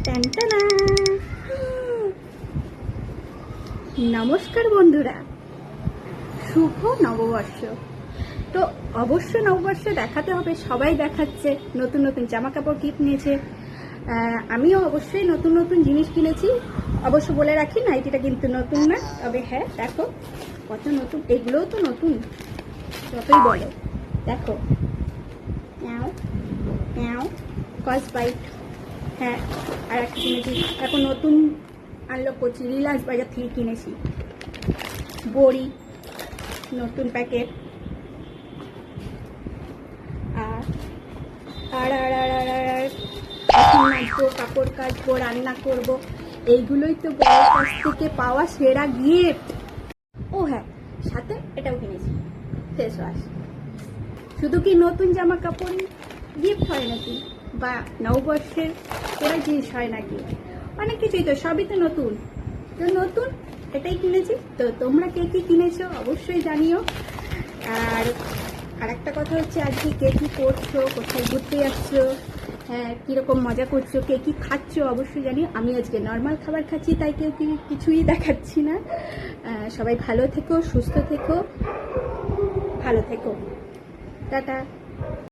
টানটানা। নমস্কার বন্ধুরা, শুভ নববর্ষ। তো অবশ্য নববর্ষ দেখাতে হবে, সবাই দেখাচ্ছে, নতুন নতুন জামা কাপড় গিফট নিয়েছে। আমিও অবশ্যই নতুন নতুন জিনিস কিনেছি। অবশ্য বলে রাখি, নাইটিটা কিন্তু নতুন না, তবে হ্যাঁ দেখো কত নতুন, এগুলোও তো নতুন যতই বলো। দেখো কস বাইট, হ্যাঁ। আর একটা কিনেছি, এখন নতুন আনলক করছি, রিলায়েন্স বাজার থেকে কিনেছি। বড়ি নতুন প্যাকেট। আর আর আর আর আর আর এখন নাচবো, কাপড় কাচবো, রান্না করবো, এইগুলোই তো বড় কাছ থেকে পাওয়া সেরা গিফট। ও হ্যাঁ, সাথে এটাও কিনেছি, ফেস ওয়াশ। শুধু কি নতুন জামা কাপড়ই গিফট হয় নাকি, বা নববর্ষের সেরা জিনিস হয় নাকি? অনেক কিছুই তো, সবই তো নতুন। তো নতুন এটাই কিনেছি। তো তোমরা কে কী কিনেছো অবশ্যই জানিও। আর একটা কথা হচ্ছে, আজকে কে কী করছো, কোথায় ঘুরতে যাচ্ছো, হ্যাঁ কীরকম মজা করছো, কে কী খাচ্ছো অবশ্যই জানিও। আমি আজকে নর্মাল খাবার খাচ্ছি, তাই কেউ কিছুই দেখাচ্ছি না। সবাই ভালো থেকো, সুস্থ থেকো, ভালো থেকো। টাটা।